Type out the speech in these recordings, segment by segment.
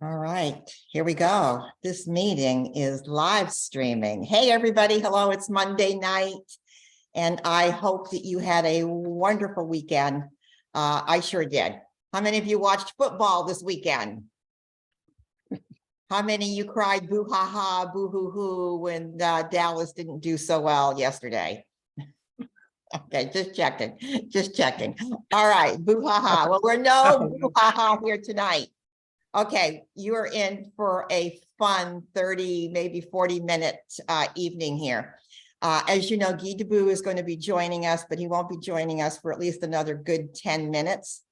All right, here we go. This meeting is live streaming. Hey, everybody. Hello, it's Monday night, and I hope that you had a wonderful weekend. I sure did. How many of you watched football this weekend? How many of you cried boo ha ha, boo hoo hoo when Dallas didn't do so well yesterday? Okay, just checking. All right, boo ha ha. Well, we're no boo ha ha here tonight. Okay, you're in for a fun 30, maybe 40-minute evening here. As you know, Guy Debou is going to be joining us, but he won't be joining us for at least another good 10 minutes.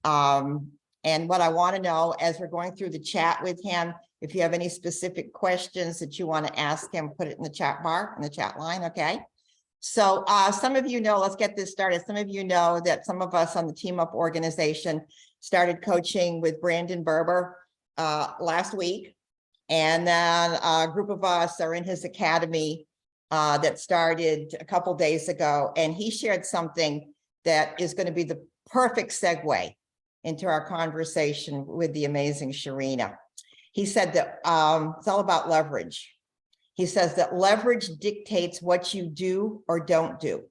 And what I want to know, as we're going through the chat with him, if you have any specific questions that you want to ask him, put it in the chat bar, in the chat line, okay? So some of you know, let's get this started. Some of you know that some of us on the Team Up organization started coaching with Brandon Berber last week. And then a group of us are in his academy that started a couple days ago. And he shared something that is going to be the perfect segue into our conversation with the amazing Sharina. He said that it's all about leverage. He says that leverage dictates what you do or don't do.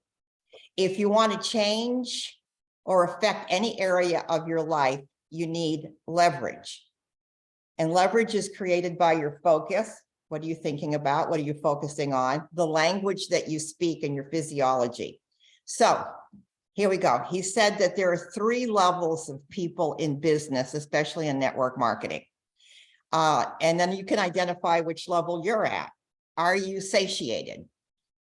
If you want to change or affect any area of your life, you need leverage. And leverage is created by your focus. What are you thinking about? What are you focusing on? The language that you speak and your physiology. So here we go. He said that there are 3 levels of people in business, especially in network marketing. And then you can identify which level you're at. Are you satiated?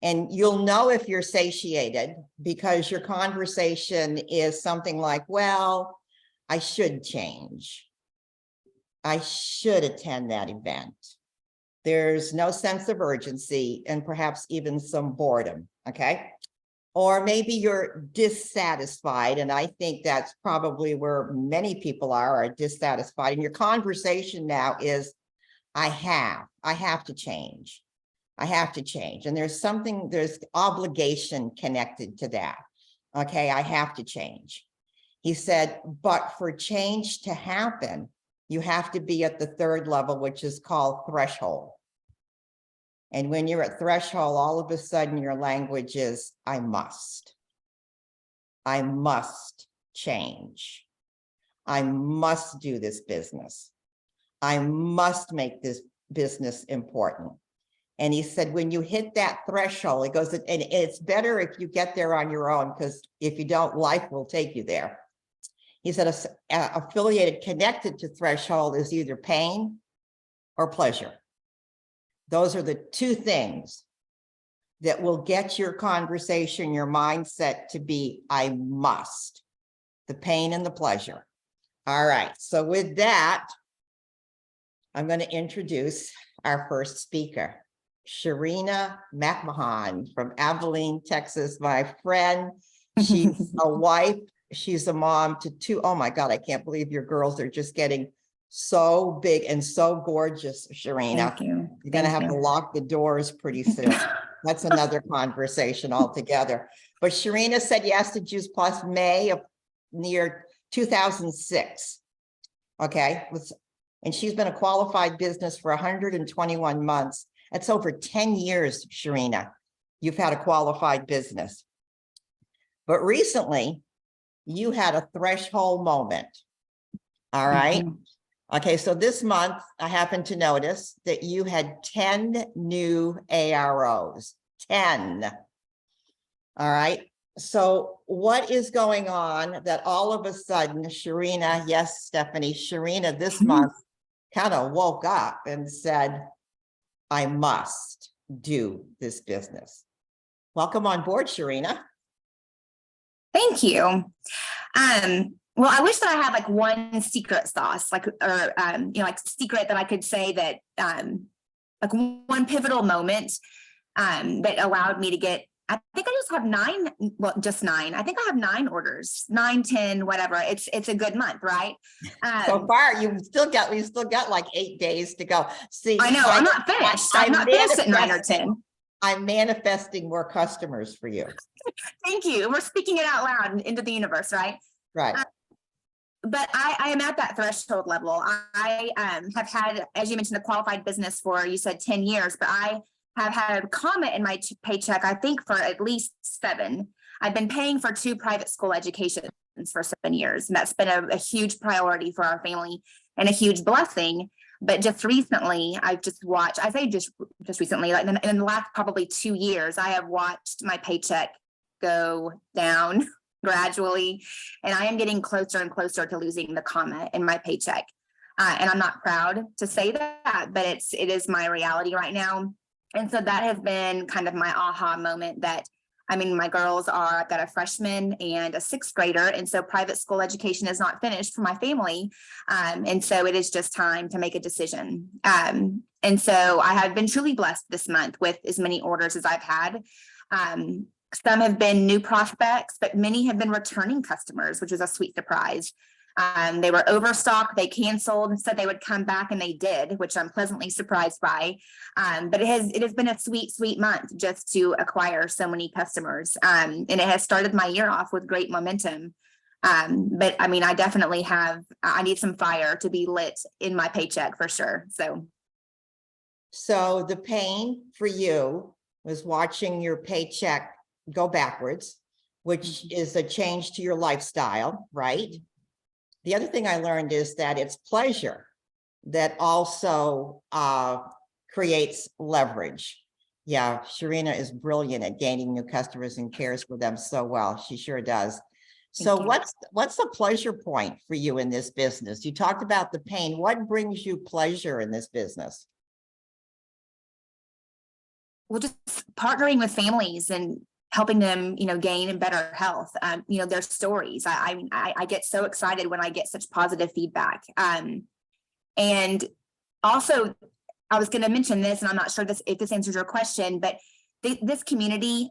And you'll know if you're satiated because your conversation is something like, well, I should change. I should attend that event. There's no sense of urgency and perhaps even some boredom, okay? Or maybe you're dissatisfied, and I think that's probably where many people are dissatisfied. And your conversation now is, I have to change. I have to change. And there's obligation connected to that. Okay, I have to change. He said, but for change to happen, you have to be at the 3rd level, which is called threshold. And when you're at threshold, all of a sudden your language is, I must change. I must do this business. I must make this business important. And he said, when you hit that threshold, it goes, and it's better if you get there on your own, because if you don't, life will take you there. He said, affiliated, connected to threshold is either pain or pleasure. Those are the 2 things that will get your conversation, your mindset to be, I must, the pain and the pleasure. All right. So with that, I'm going to introduce our first speaker. Sharina McMahon from Abilene, Texas, my friend. She's a wife. She's a mom to 2. Oh my God, I can't believe your girls are just getting so big and so gorgeous, Sharina. Thank you. You're going to have to lock the doors pretty soon. That's another conversation altogether. But Sharina said yes to Juice Plus May of near 2006. Okay. And she's been a qualified business for 121 months. That's over 10 years, Sharina. You've had a qualified business. But recently, you had a threshold moment. All right. Okay, so this month, I happened to notice that you had 10 new AROs. 10. All right. So what is going on that all of a sudden, Sharina, yes, Stephanie, Sharina this month kind of woke up and said, I must do this business. Welcome on board, Sharina. Thank you. Well, I wish that I had like one secret sauce, like secret that I could say that like one pivotal moment that allowed me to get. I think I just have 9. Well, just 9. I think I have 9 orders, 9, 10, whatever. It's a good month, right? So far, we still got like 8 days to go. See, I know I'm not finished. I'm not finished at 9 or 10. I'm manifesting more customers for you. Thank you. We're speaking it out loud into the universe, right? Right. but I am at that threshold level. I have had, as you mentioned, a qualified business for, you said 10 years, but I have had a comment in my paycheck, I think for at least 7. I've been paying for 2 private school educations for 7 years. And that's been a huge priority for our family and a huge blessing. But just recently, I've just watched, I say just recently, like in the last probably 2 years, I have watched my paycheck go down gradually, and I am getting closer and closer to losing the comma in my paycheck. And I'm not proud to say that, but it is my reality right now. And so that has been kind of my aha moment that, I mean, my girls are, I've got a freshman and a 6th grader. And so private school education is not finished for my family. And so it is just time to make a decision. And so I have been truly blessed this month with as many orders as I've had. Some have been new prospects, but many have been returning customers, which is a sweet surprise. They were overstocked, they canceled, said they would come back, and they did, which I'm pleasantly surprised by. But it has been a sweet, sweet month just to acquire so many customers. And it has started my year off with great momentum. But I mean, I definitely I need some fire to be lit in my paycheck for sure. So the pain for you was watching your paycheck go backwards, which is a change to your lifestyle, right? The other thing I learned is that it's pleasure that also creates leverage. Yeah, Sharina is brilliant at gaining new customers and cares for them so well. She sure does. So what's the pleasure point for you in this business? You talked about the pain. What brings you pleasure in this business? Well, just partnering with families and helping them, gain and better health, their stories. I get so excited when I get such positive feedback. And also, I was going to mention this, and I'm not sure if this answers your question, but this community,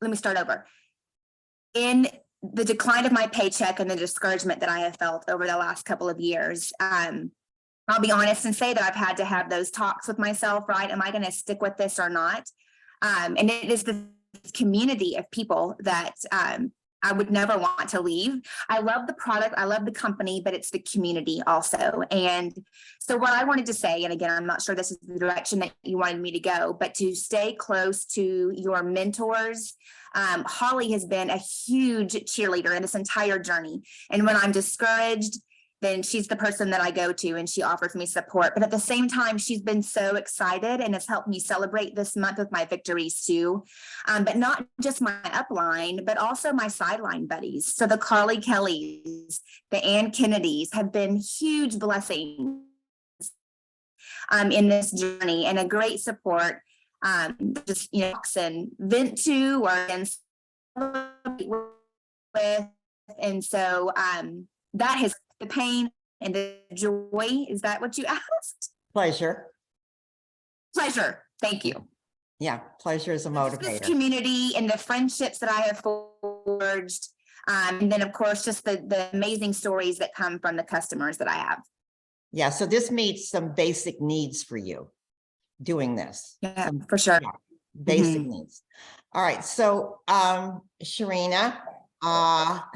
let me start over. In the decline of my paycheck and the discouragement that I have felt over the last couple of years, I'll be honest and say that I've had to have those talks with myself, right? Am I going to stick with this or not? And it is the community of people that I would never want to leave. I love the product, I love the company, but it's the community also. And so what I wanted to say, and again, I'm not sure this is the direction that you wanted me to go, but to stay close to your mentors. Holly has been a huge cheerleader in this entire journey. And when I'm discouraged, then she's the person that I go to, and she offers me support. But at the same time, she's been so excited and has helped me celebrate this month with my victories too. But not just my upline, but also my sideline buddies. So the Carly Kellys, the Ann Kennedys have been huge blessings in this journey, and a great support. Just, and vent to or with. And so that has the pain and the joy. Is that what you asked? Pleasure. Thank you. Yeah, pleasure is a motivator. This community and the friendships that I have forged. And then, of course, just the amazing stories that come from the customers that I have. Yeah, so this meets some basic needs for you doing this. Yeah, for sure. Yeah, basic needs. All right, so Sharina,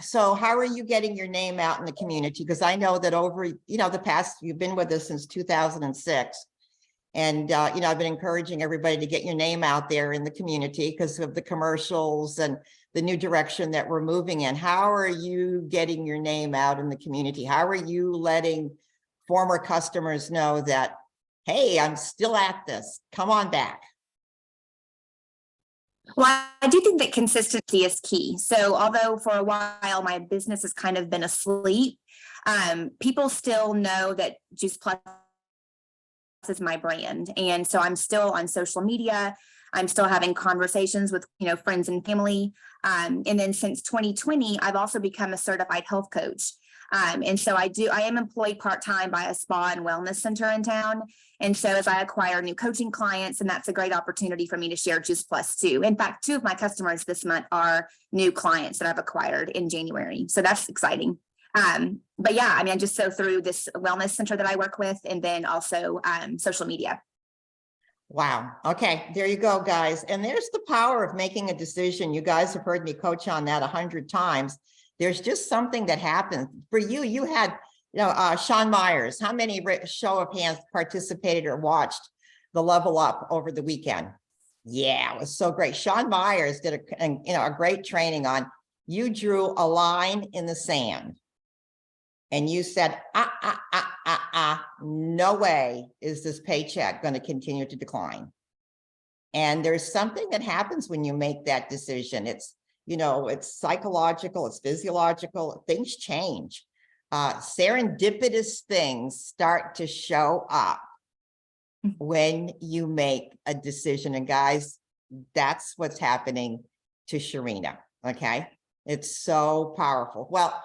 so how are you getting your name out in the community? Because I know that over, the past, you've been with us since 2006. And, I've been encouraging everybody to get your name out there in the community because of the commercials and the new direction that we're moving in. How are you getting your name out in the community? How are you letting former customers know that, hey, I'm still at this, come on back? Well, I do think that consistency is key. So although for a while my business has kind of been asleep, people still know that Juice Plus is my brand. And so I'm still on social media. I'm still having conversations with, friends and family. And then since 2020, I've also become a certified health coach. And so I am employed part-time by a spa and wellness center in town. And so as I acquire new coaching clients, and that's a great opportunity for me to share Juice Plus too. In fact, 2 of my customers this month are new clients that I've acquired in January. So that's exciting. But yeah, I'm just so through this wellness center that I work with, and then also social media. Wow. Okay, there you go, guys. And there's the power of making a decision. You guys have heard me coach on that 100 times. There's just something that happens for you. You had, Sean Myers, how many show of hands participated or watched the Level Up over the weekend? Yeah, it was so great. Sean Myers did a great training on, you drew a line in the sand and you said, no way is this paycheck going to continue to decline. And there's something that happens when you make that decision. It's, it's psychological, it's physiological, things change. Serendipitous things start to show up when you make a decision. And guys, that's what's happening to Sharina. Okay. It's so powerful. Well,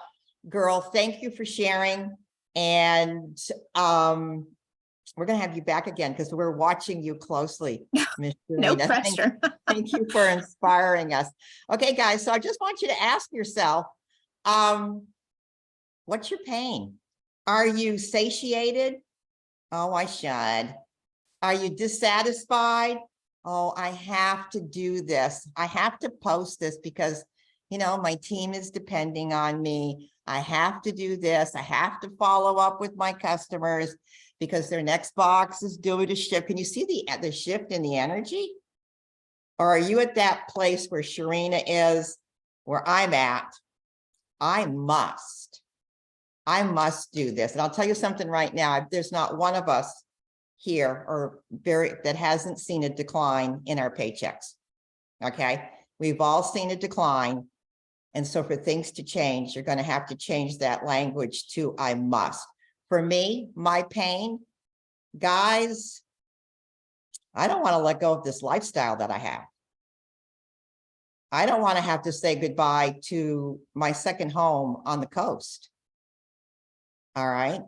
girl, thank you for sharing. And we're going to have you back again because we're watching you closely, Ms. No Sharina. pressure. Thank you for inspiring us. Okay, guys, so I just want you to ask yourself, what's your pain? Are you satiated? Oh, I should. Are you dissatisfied? Oh, I have to do this. I have to post this because, my team is depending on me. I have to do this. I have to follow up with my customers because their next box is due to ship. Can you see the shift in the energy? Or are you at that place where Sharina is, where I'm at? I must do this. And I'll tell you something right now. There's not one of us here that hasn't seen a decline in our paychecks. Okay. We've all seen a decline. And so for things to change, you're going to have to change that language to I must. For me, my pain, guys, I don't want to let go of this lifestyle that I have. I don't want to have to say goodbye to my second home on the coast. All right.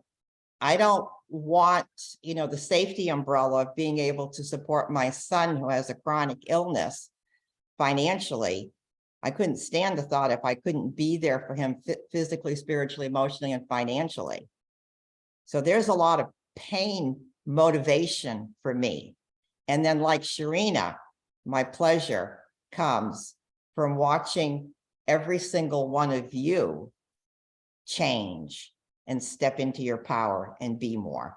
I don't want, the safety umbrella of being able to support my son who has a chronic illness financially. I couldn't stand the thought if I couldn't be there for him physically, spiritually, emotionally, and financially. So there's a lot of pain motivation for me. And then like Sharina, my pleasure comes from watching every single one of you change and step into your power and be more.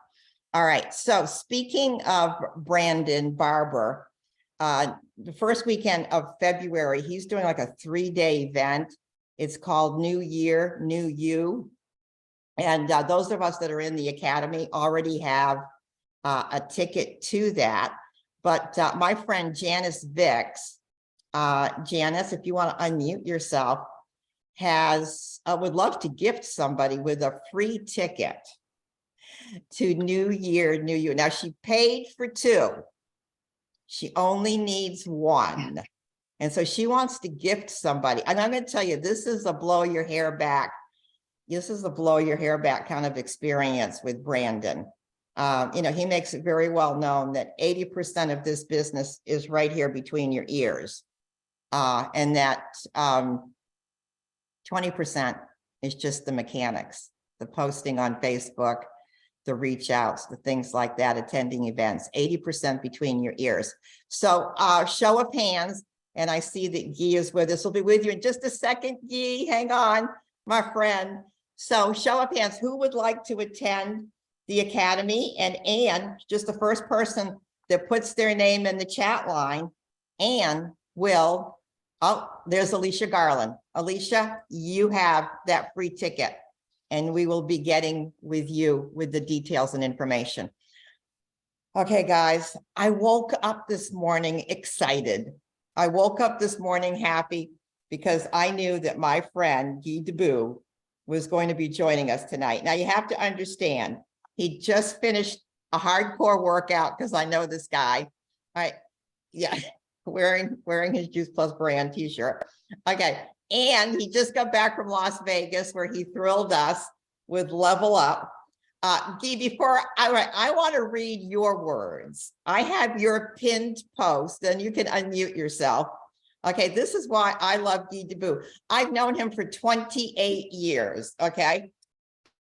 All right. So speaking of Brandon Barber, the first weekend of February, he's doing like a 3-day event. It's called New Year, New You. And those of us that are in the academy already have a ticket to that. But my friend Janice Vicks, Janice, if you want to unmute yourself, would love to gift somebody with a free ticket to New Year, New You. Now she paid for 2. She only needs 1. And so she wants to gift somebody. And I'm going to tell you, this is a blow your hair back. This is a blow your hair back kind of experience with Brandon. He makes it very well known that 80% of this business is right here between your ears. And that 20% is just the mechanics, the posting on Facebook, the reach outs, the things like that, attending events, 80% between your ears. So show of hands, and I see that Guy is with us. We'll be with you in just a second, Guy, hang on, my friend. So show of hands, who would like to attend the academy? And just the first person that puts their name in the chat line, and will, oh, there's Alicia Garland. Alicia, you have that free ticket, and we will be getting with you with the details and information. Okay, guys, I woke up this morning excited. I woke up this morning happy because I knew that my friend Guy Debut was going to be joining us tonight. Now you have to understand, he just finished a hardcore workout because I know this guy. Yeah, wearing his Juice Plus brand t-shirt. Okay, and he just got back from Las Vegas where he thrilled us with Level Up. Guy, I want to read your words. I have your pinned post, and you can unmute yourself. Okay, this is why I love Guy Debut. I've known him for 28 years, okay?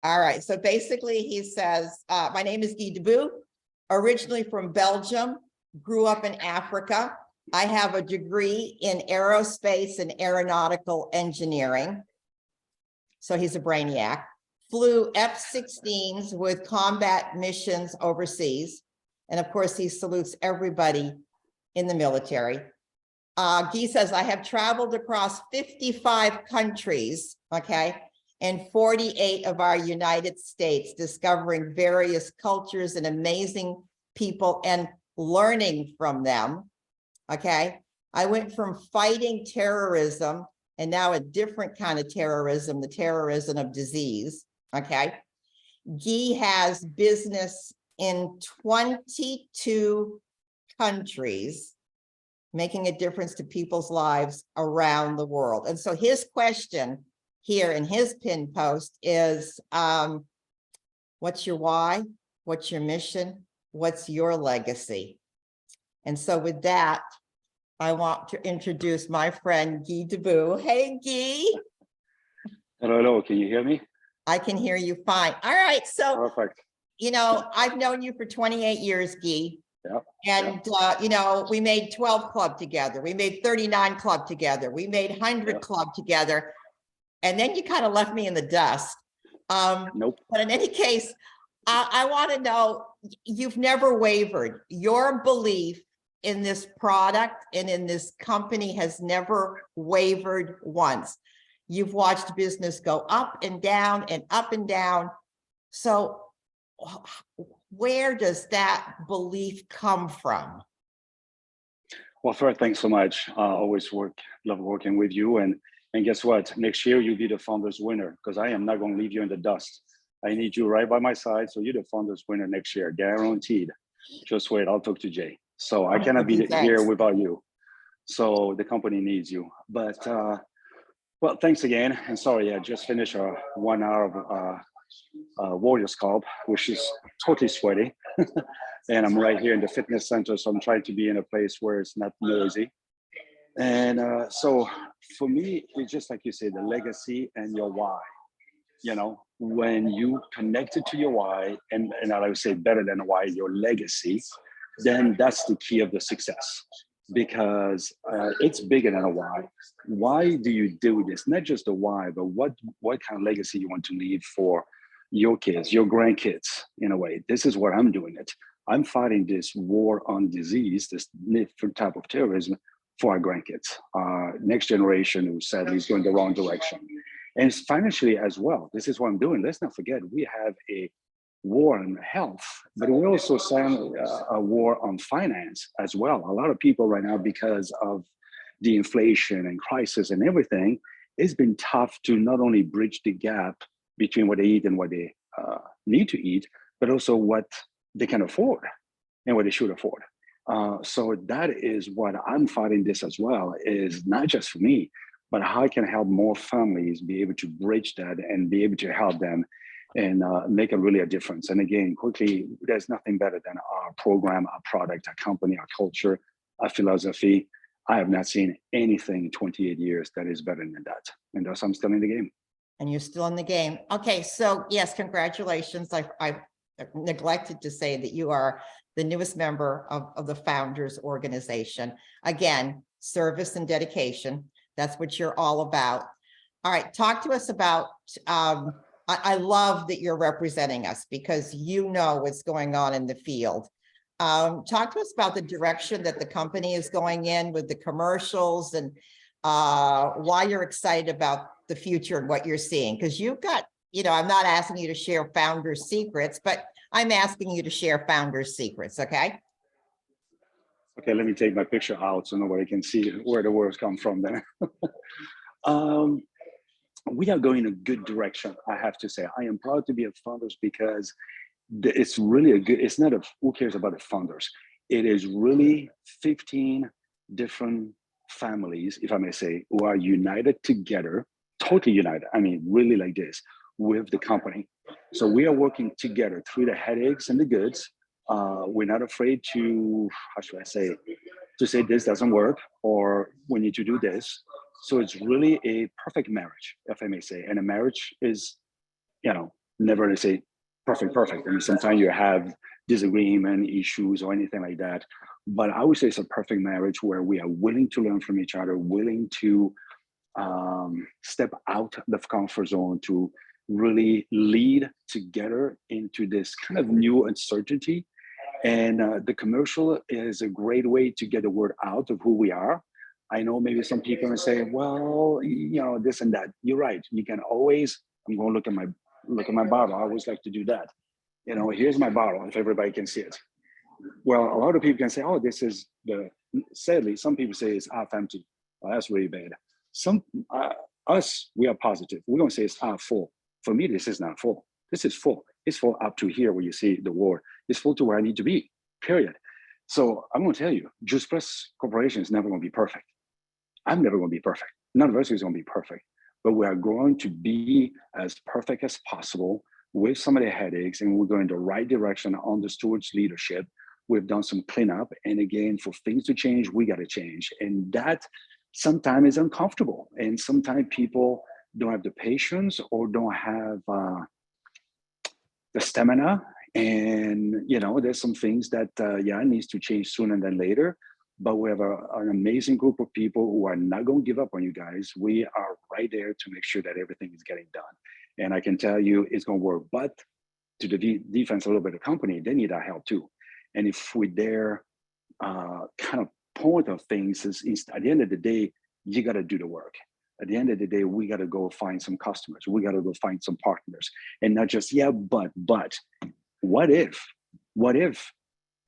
All right, so basically he says, my name is Guy Debut, originally from Belgium, grew up in Africa. I have a degree in aerospace and aeronautical engineering. so he's a brainiac, flew F-16s with combat missions overseas. And of course, he salutes everybody in the military. Guy says, I have traveled across 55 countries, okay, and 48 of our United States, discovering various cultures and amazing people and learning from them, okay? I went from fighting terrorism and now a different kind of terrorism, the terrorism of disease, okay? Guy has business in 22 countries, making a difference to people's lives around the world. And so his question here in his pin post is, what's your why? What's your mission? What's your legacy? And so with that, I want to introduce my friend, Guy Debou. Hey, Guy. Hello, can you hear me? I can hear you fine. All right, so, Perfect. you know, I've known you for 28 years, Guy. Yeah. And, you know, we made 12 Club together. We made 39 Club together. We made 100 Club together. And then you kind of left me in the dust. Nope. But in any case, I want to know, you've never wavered. Your belief in this product and in this company has never wavered once. You've watched business go up and down and up and down. So where does that belief come from? Well, first, thanks so much. Always love working with you. And guess what? Next year, you'll be the founders winner, because I am not going to leave you in the dust. I need you right by my side. So you're the founders winner next year, guaranteed. Just wait, I'll talk to Jay. So I cannot be here without you. So the company needs you. But well, thanks again. And sorry, I just finished a 1 hour of Warriors Club, which is totally sweaty. And I'm right here in the fitness center. So I'm trying to be in a place where it's not noisy. And so for me, it's just like you say, the legacy and your why. You know, when you connect it to your why, and I would say better than why, your legacy, then that's the key of the success, because it's bigger than a why. Why do you do this? Not just the why, but what kind of legacy you want to leave for your kids, your grandkids, in a way. This is what I'm doing it. I'm fighting this war on disease, this different type of terrorism for our grandkids, next generation who sadly is going the wrong direction. And financially as well, this is what I'm doing. Let's not forget, we have a war on health, but we also sign a war on finance as well. A lot of people right now, because of the inflation and crisis and everything, it's been tough to not only bridge the gap between what they eat and what they need to eat, but also what they can afford and what they should afford. So that is what I'm fighting this as well, is not just for me, but how I can help more families be able to bridge that and be able to help them and make really a difference. And again, quickly, there's nothing better than our program, our product, our company, our culture, our philosophy. I have not seen anything in 28 years that is better than that. And thus I'm still in the game. And you're still in the game. Okay, so yes, congratulations. I neglected to say that you are the newest member of the Founders Organization. Again, service and dedication. That's what you're all about. All right, talk to us about, I love that you're representing us because you know what's going on in the field. Talk to us about the direction that the company is going in with the commercials and why you're excited about the future and what you're seeing. Because you've got, you know, I'm not asking you to share founders' secrets, but I'm asking you to share founders' secrets, okay? Okay, let me take my picture out so nobody can see where the words come from then. We are going in a good direction, I have to say. I am proud to be a founders because it's really a good, it's not a, who cares about the founders? It is really 15 different families, if I may say, who are united together, totally united. I mean, really like this, with the company. So we are working together through the headaches and the goods. We're not afraid to, how should I say, to say this doesn't work or we need to do this. So it's really a perfect marriage, if I may say. And a marriage is, you know, never to say perfect. I mean, sometimes you have disagreement, issues or anything like that. But I would say it's a perfect marriage where we are willing to learn from each other, willing to step out of the comfort zone to really lead together into this kind of new uncertainty. And the commercial is a great way to get the word out of who we are. I know maybe some people are saying, well, you know, this and that. You're right. You can always, I'm going to look at my bottle. I always like to do that. You know, here's my bottle, if everybody can see it. Well, a lot of people can say, oh, this is sadly, some people say it's half empty. Well, that's really bad. Us, we are positive. We're going to say it's half full. For me, this is not full. This is full. It's full up to here where you see the word. It's full to where I need to be, period. So I'm going to tell you, Juice Plus Corporation is never going to be perfect. I'm never going to be perfect. None of us is going to be perfect. But we are going to be as perfect as possible with some of the headaches, and we're going the right direction under Stuart's leadership. We've done some cleanup. And again, for things to change, we got to change. And that sometimes is uncomfortable. And sometimes people don't have the patience or don't have the stamina. And, you know, there's some things that, needs to change sooner than later. But we have an amazing group of people who are not going to give up on you guys. We are right there to make sure that everything is getting done. And I can tell you it's going to work. But to the defense a little bit of company, they need our help too. And if we're there, kind of point of things is at the end of the day, you got to do the work. At the end of the day, we got to go find some customers. We got to go find some partners, and not just, but what if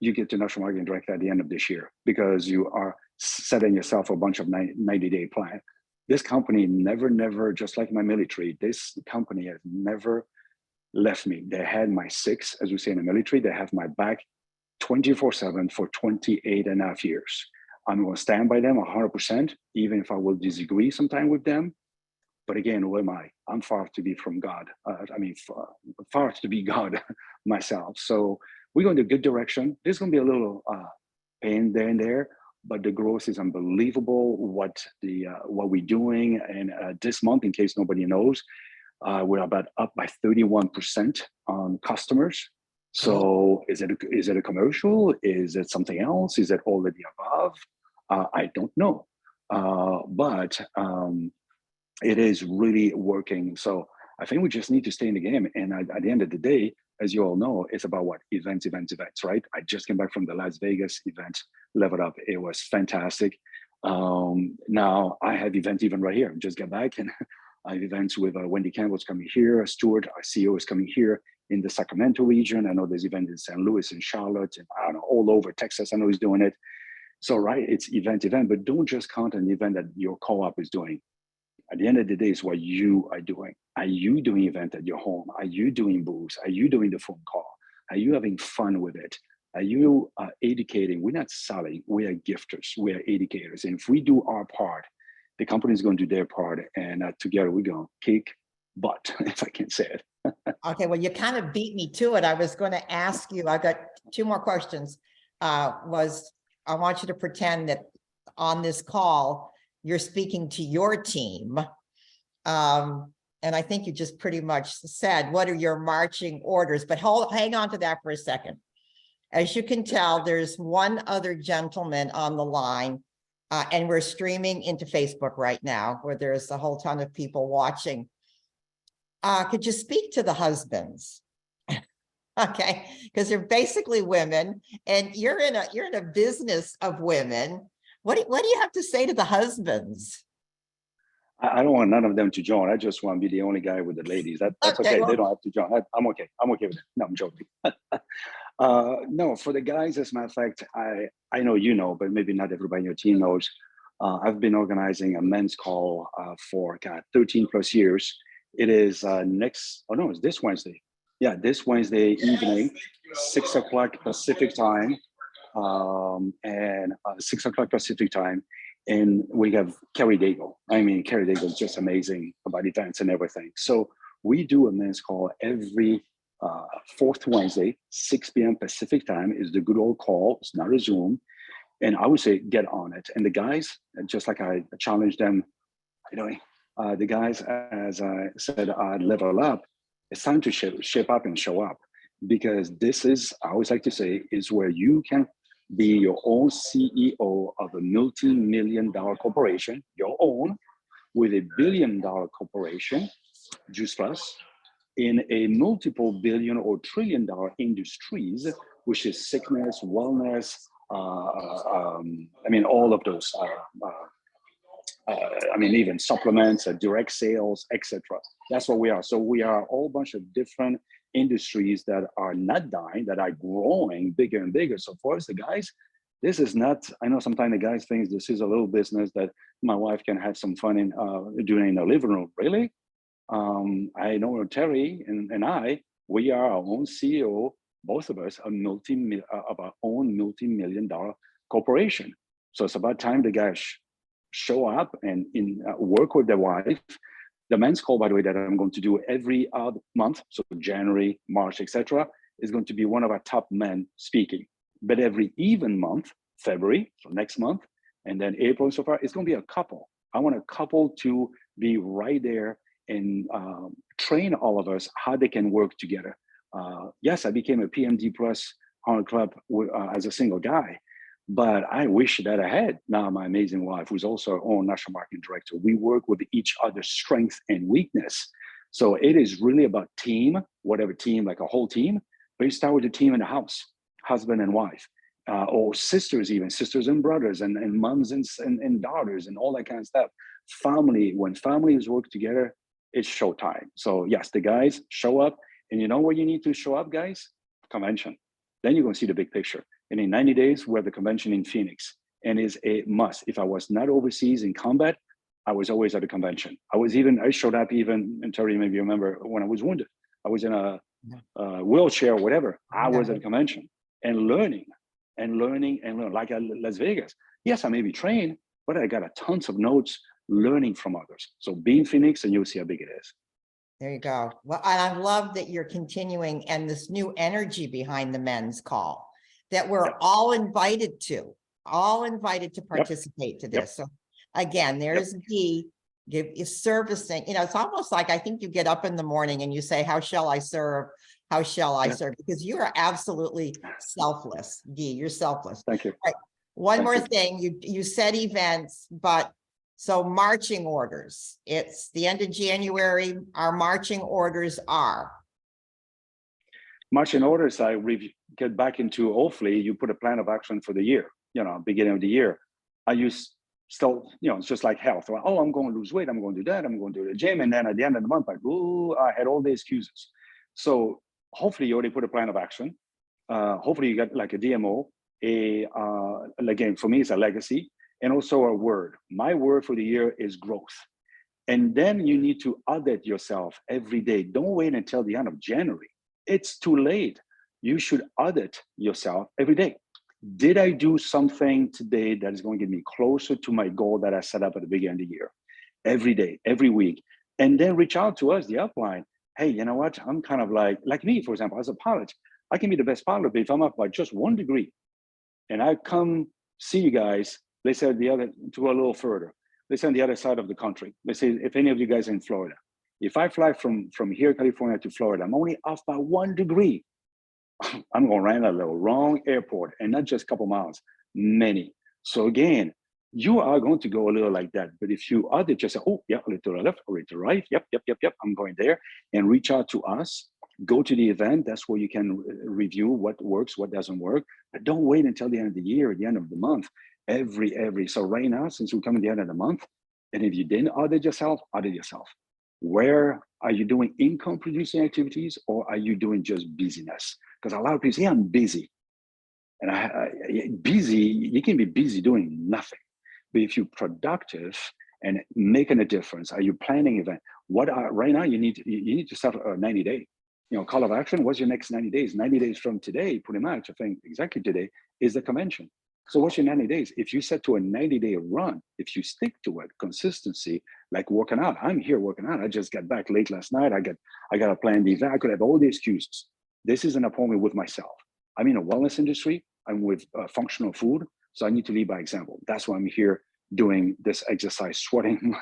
you get to national marketing director at the end of this year because you are setting yourself a bunch of 90-day plan. This company never, just like my military, this company has never left me. They had my six, as we say in the military, they have my back 24/7 for 28 and a half years. I'm going to stand by them 100%, even if I will disagree sometime with them. But again, who am I? I'm far to be from God. Far to be God myself. So we're going in a good direction. There's going to be a little pain there and there, but the growth is unbelievable. What we're doing, and this month, in case nobody knows, we're about up by 31% on customers. So is it a commercial? Is it something else? Is it all of the above? I don't know, but it is really working. So I think we just need to stay in the game. And at the end of the day, as you all know, it's about what? Events, right? I just came back from the Las Vegas event, Level Up. It was fantastic. Now I have event even right here. Just got back, and I have events with Wendy Campbell's coming here. Stuart, our CEO, is coming here in the Sacramento region. I know there's event in St. Louis and Charlotte, and I don't know, all over Texas. I know he's doing it. So, right, it's event, but don't just count on the event that your co-op is doing. At the end of the day, it's what you are doing. Are you doing event at your home? Are you doing booths? Are you doing the phone call? Are you having fun with it? Are you educating? We're not selling. We are gifters. We are educators. And if we do our part, the company is going to do their part. And together we're going to kick butt, if I can say it. Okay, well, you kind of beat me to it. I was going to ask you, I've got two more questions. I want you to pretend that on this call, you're speaking to your team. And I think you just pretty much said, what are your marching orders? But hang on to that for a second. As you can tell, there's one other gentleman on the line, and we're streaming into Facebook right now, where there's a whole ton of people watching. Could you speak to the husbands? Okay, because they're basically women, and you're in a business of women. What do you have to say to the husbands? I don't want none of them to join. I just want to be the only guy with the ladies. That's okay. Well, they don't have to join. I'm okay. I'm okay with it. No, I'm joking. No, for the guys, as a matter of fact, I know you know, but maybe not everybody in your team knows. I've been organizing a men's call for 13 plus years. It is it's this Wednesday. Yeah, this Wednesday evening, 6 o'clock Pacific time, and 6 o'clock Pacific time. And we have Carrie Daigle. I mean, Carrie Daigle is just amazing about events and everything. So we do a men's call every fourth Wednesday, 6 p.m. Pacific time is the good old call. It's not a Zoom. And I would say get on it. And the guys, just like I challenged them, the guys, as I said, level up. It's time to shape up and show up, because this is, I always like to say, is where you can be your own CEO of a multi-million-dollar corporation, your own, with a billion-dollar corporation, Juice Plus, in a multiple billion or trillion-dollar industries, which is sickness, wellness, I mean, all of those, I mean, even supplements, direct sales, etc. That's what we are. So we are a whole bunch of different industries that are not dying, that are growing bigger and bigger. So for us, the guys, this is not, I know sometimes the guys think this is a little business that my wife can have some fun in doing in the living room. Really? I know Terry and I, we are our own CEO, both of us, of our own multi-million-dollar corporation. So it's about time the guys show up and work with their wife. The men's call, by the way, that I'm going to do every other month, so January, March, etc., is going to be one of our top men speaking. But every even month, February, so next month, and then April and so far, it's going to be a couple. I want a couple to be right there and train all of us how they can work together. Yes, I became a PMD Plus 100 Club as a single guy, but I wish that I had now my amazing wife, who's also our own national marketing director. We work with each other's strength and weakness. So it is really about team, whatever team, like a whole team, but you start with the team in the house, husband and wife, or sisters, even sisters and brothers, and moms and daughters, and all that kind of stuff. Family, when families work together, it's showtime. So yes, the guys show up, and you know where you need to show up, guys? Convention. Then you're going to see the big picture. And in 90 days, we have the convention in Phoenix, and is a must. If I was not overseas in combat, I was always at a convention. I showed up even, and Terry, maybe you remember, when I was wounded. I was in a wheelchair or whatever. I was at a convention and learning, like at Las Vegas. Yes, I may be trained, but I got a tons of notes learning from others. So be in Phoenix and you'll see how big it is. There you go. Well, and I love that you're continuing, and this new energy behind the men's call that we're all invited to participate to this. So again, there's D, is servicing, it's almost like, I think you get up in the morning and you say, how shall I serve? How shall I serve? Because you are absolutely selfless, D, you're selfless. Thank you. All right. One more thing, you said events, but so marching orders, it's the end of January, our marching orders are. Marching orders, I get back into, hopefully you put a plan of action for the year, beginning of the year. I use still, it's just like health. Oh, I'm going to lose weight. I'm going to do that. I'm going to do the gym. And then at the end of the month, I had all the excuses. So hopefully you already put a plan of action. Hopefully you got like a DMO, again, for me, it's a legacy, and also a word. My word for the year is growth. And then you need to audit yourself every day. Don't wait until the end of January. It's too late. You should audit yourself every day. Did I do something today that is going to get me closer to my goal that I set up at the beginning of the year? Every day, every week. And then reach out to us, the upline. Hey, you know what? I'm kind of like me, for example, as a pilot. I can be the best pilot, but if I'm up by just 1 degree and I come see you guys, they said to a little further. They say on the other side of the country. They say, if any of you guys are in Florida, if I fly from here, California to Florida, I'm only off by 1 degree. I'm going to land at the wrong airport, and not just a couple miles, many. So again, you are going to go a little like that. But if you audit, just say, oh, yeah, a little to the left, a little to the right. Yep. I'm going there, and reach out to us. Go to the event. That's where you can review what works, what doesn't work. But don't wait until the end of the year, at the end of the month. So right now, since we're coming to the end of the month, and if you didn't audit yourself, audit yourself. Where are you doing income producing activities, or are you doing just busyness? Because a lot of people say, yeah, I'm busy. And busy, you can be busy doing nothing. But if you're productive and making a difference, are you planning event? Right now you need to start a 90 day, call of action. What's your next 90 days? 90 days from today, pretty much, I think exactly today is the convention. So what's your 90 days? If you set to a 90-day run, if you stick to it, consistency, like working out. I'm here working out. I just got back late last night. I got to plan the event. I could have all the excuses. This is an appointment with myself. I'm in a wellness industry. I'm with functional food. So I need to lead by example. That's why I'm here doing this exercise, sweating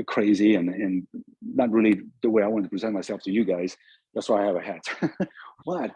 crazy and not really the way I want to present myself to you guys. That's why I have a hat. But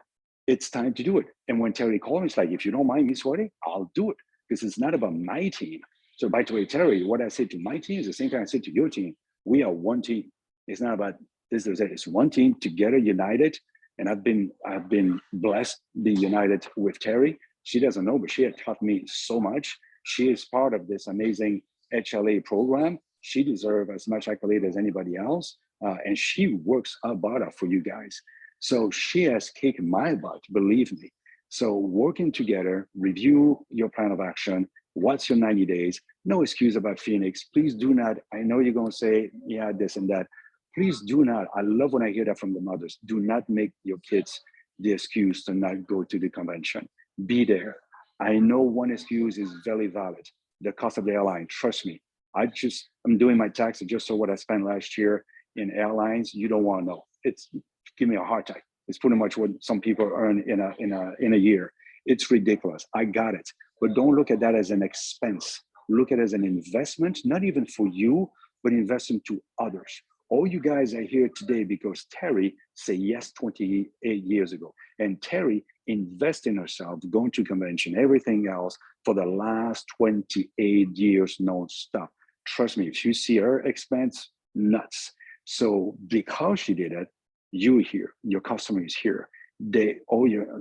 it's time to do it. And when Terry called me, it's like, if you don't mind me sweating, I'll do it. Because it's not about my team. So by the way, Terry, what I say to my team is the same thing I say to your team. We are one team. It's not about this or that. It's one team together, united. And I've been blessed, being united with Terry. She doesn't know, but she had taught me so much. She is part of this amazing HLA program. She deserves as much accolade as anybody else. And she works her butt off for you guys. So she has kicked my butt, believe me. So working together, review your plan of action. What's your 90 days? No excuse about Phoenix. Please do not. I know you're going to say, yeah, this and that. Please do not. I love when I hear that from the mothers. Do not make your kids the excuse to not go to the convention. Be there. I know one excuse is very valid. The cost of the airline. Trust me. I'm doing my taxes just so what I spent last year in airlines. You don't want to know. It's give me a heart attack. It's pretty much what some people earn in a year. It's ridiculous. I got it. But don't look at that as an expense. Look at it as an investment, not even for you, but investment to others. All you guys are here today because Terry said yes 28 years ago. And Terry invested in herself, going to convention, everything else for the last 28 years non-stop. Trust me, if you see her expense, nuts. So because she did it, you're here, your customer is here.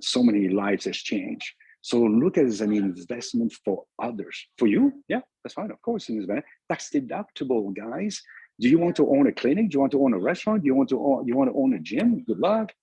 So many lives has changed. So look at it as an investment for others. For you, yeah, that's fine. Of course, tax deductible, guys. Do you want to own a clinic? Do you want to own a restaurant? Do you want to own a gym? Good luck.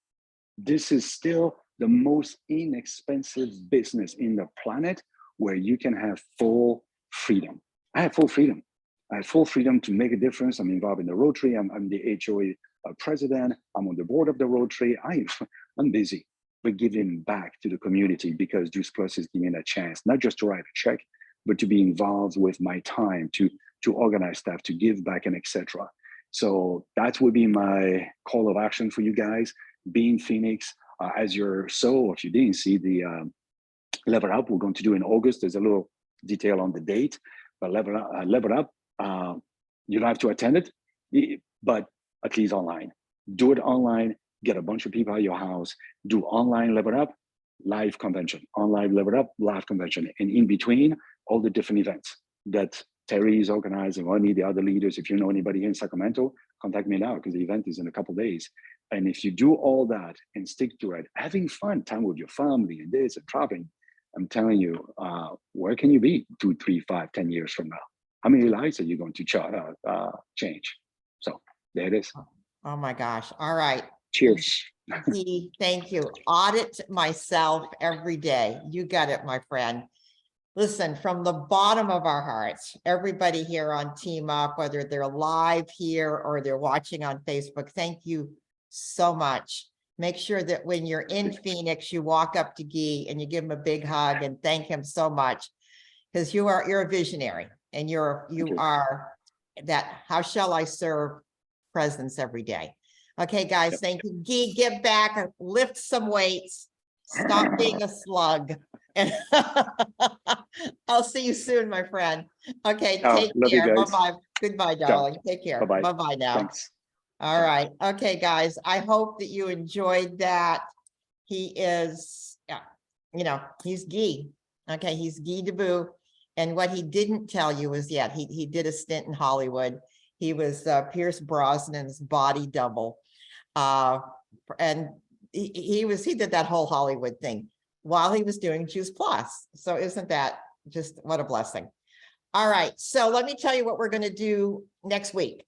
This is still the most inexpensive business in the planet where you can have full freedom. I have full freedom. I have full freedom to make a difference. I'm involved in the Rotary. I'm the HOA president. I'm on the board of the Rotary. I'm busy, but giving back to the community because Juice Plus is giving a chance, not just to write a check, but to be involved with my time, to organize stuff, to give back, and etc. So that would be my call of action for you guys. Be in Phoenix, as you're so, if you didn't see the Level Up, we're going to do in August. There's a little detail on the date, but Level Up, you don't have to attend it, but at least online. Do it online, get a bunch of people at your house, do online Level Up, live convention, online Level Up, live convention, and in between, all the different events that Terry is organizing, or any of the other leaders. If you know anybody here in Sacramento, contact me now because the event is in a couple of days. And if you do all that and stick to it, having fun, time with your family and this and traveling, I'm telling you, where can you be 2, 3, 5, 10 years from now? How many lives are you going to change? So there it is. Oh my gosh. All right. Cheers. Thank you. Audit myself every day. You got it, my friend. Listen, from the bottom of our hearts, everybody here on Team Up, whether they're live here or they're watching on Facebook, thank you so much. Make sure that when you're in Phoenix, you walk up to Guy and you give him a big hug and thank him so much, because you're a visionary and you are that how shall I serve presence every day. Okay, guys, yep. Thank you. Guy, get back, lift some weights, stop being a slug. And I'll see you soon, my friend. Okay, take care. Bye-bye. Goodbye, darling. Ciao. Take care. Bye-bye now. Thanks. All right. Okay, guys, I hope that you enjoyed that. He is, he's Guy. Okay, he's Guy Debut. And what he didn't tell you is he did a stint in Hollywood. He was Pierce Brosnan's body double. And he did that whole Hollywood thing while he was doing Juice Plus. So isn't that just what a blessing? All right. So let me tell you what we're going to do next week.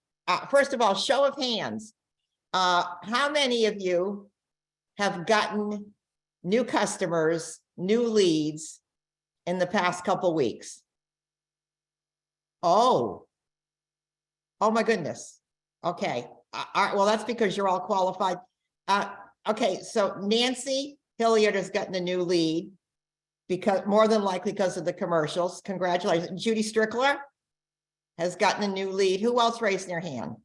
First of all, show of hands. How many of you have gotten new customers, new leads in the past couple weeks? Oh my goodness. Okay. Well, that's because you're all qualified. Okay. So Nancy Hilliard has gotten a new lead because more than likely because of the commercials. Congratulations. Judy Strickler has gotten a new lead. Who else raised their hand?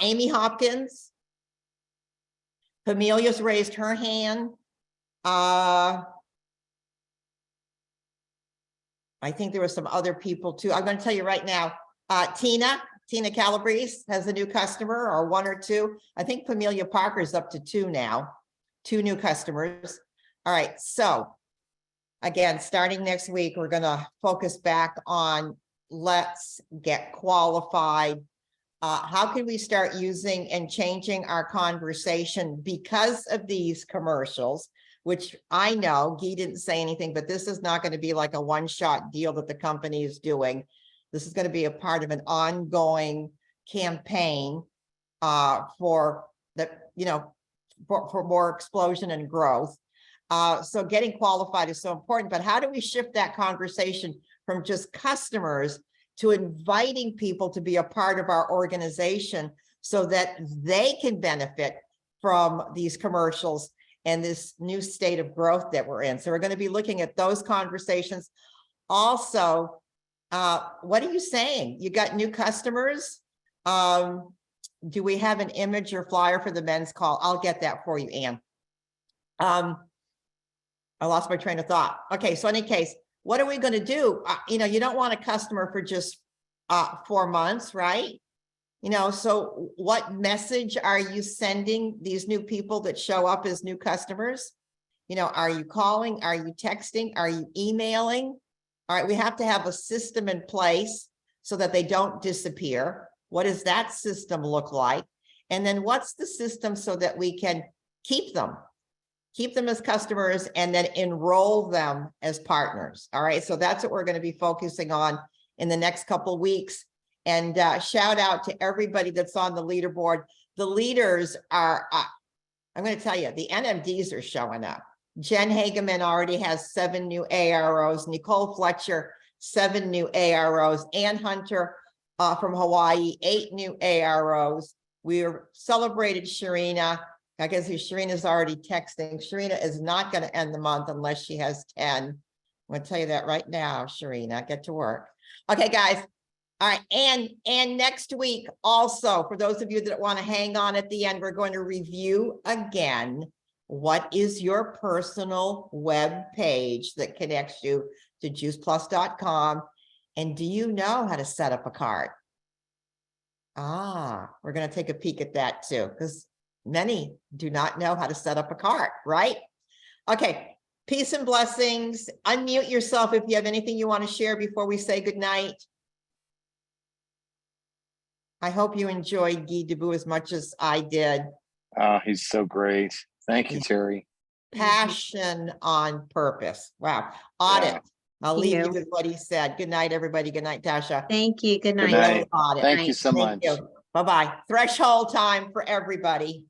Amy Hopkins. Pamelia's raised her hand. I think there were some other people too. I'm going to tell you right now, Tina Calabrese has a new customer, or 1 or 2. I think Pamelia Parker's up to 2 now, 2 new customers. All right. So again, starting next week, we're gonna focus back on let's get qualified. How can we start using and changing our conversation because of these commercials, which I know Guy didn't say anything, but this is not going to be like a one-shot deal that the company is doing. This is going to be a part of an ongoing campaign for the, for more explosion and growth. So getting qualified is so important, but how do we shift that conversation from just customers to inviting people to be a part of our organization so that they can benefit from these commercials and this new state of growth that we're in? So we're going to be looking at those conversations. Also, what are you saying? You got new customers? Do we have an image or flyer for the men's call? I'll get that for you, Ann. I lost my train of thought. Okay, so in any case, what are we going to do? You don't want a customer for just 4 months, right? So what message are you sending these new people that show up as new customers? Are you calling? Are you texting? Are you emailing? All right, we have to have a system in place so that they don't disappear. What does that system look like? And then what's the system so that we can keep them as customers and then enroll them as partners? All right, so that's what we're going to be focusing on in the next couple of weeks. And shout out to everybody that's on the leaderboard. The leaders are, I'm going to tell you, the NMDs are showing up. Jen Hageman already has 7 new AROs. Nicole Fletcher, 7 new AROs. Ann Hunter from Hawaii, 8 new AROs. We celebrated Sharina. I guess Sharina's already texting. Sharina is not going to end the month unless she has 10. I'm going to tell you that right now, Sharina. Get to work. Okay, guys. All right. And next week, also, for those of you that want to hang on at the end, we're going to review again what is your personal web page that connects you to juiceplus.com. And do you know how to set up a cart? We're going to take a peek at that too, because many do not know how to set up a cart, right? Okay. Peace and blessings. Unmute yourself if you have anything you want to share before we say goodnight. I hope you enjoyed Guy Debut as much as I did. He's so great. Thank you, Terry. Passion on purpose. Wow. Audit. Yeah. I'll leave you with what he said. Good night, everybody. Good night, Tasha. Thank you. Good night. Good night. Audit. Thank you so much. Bye-bye. Threshold time for everybody.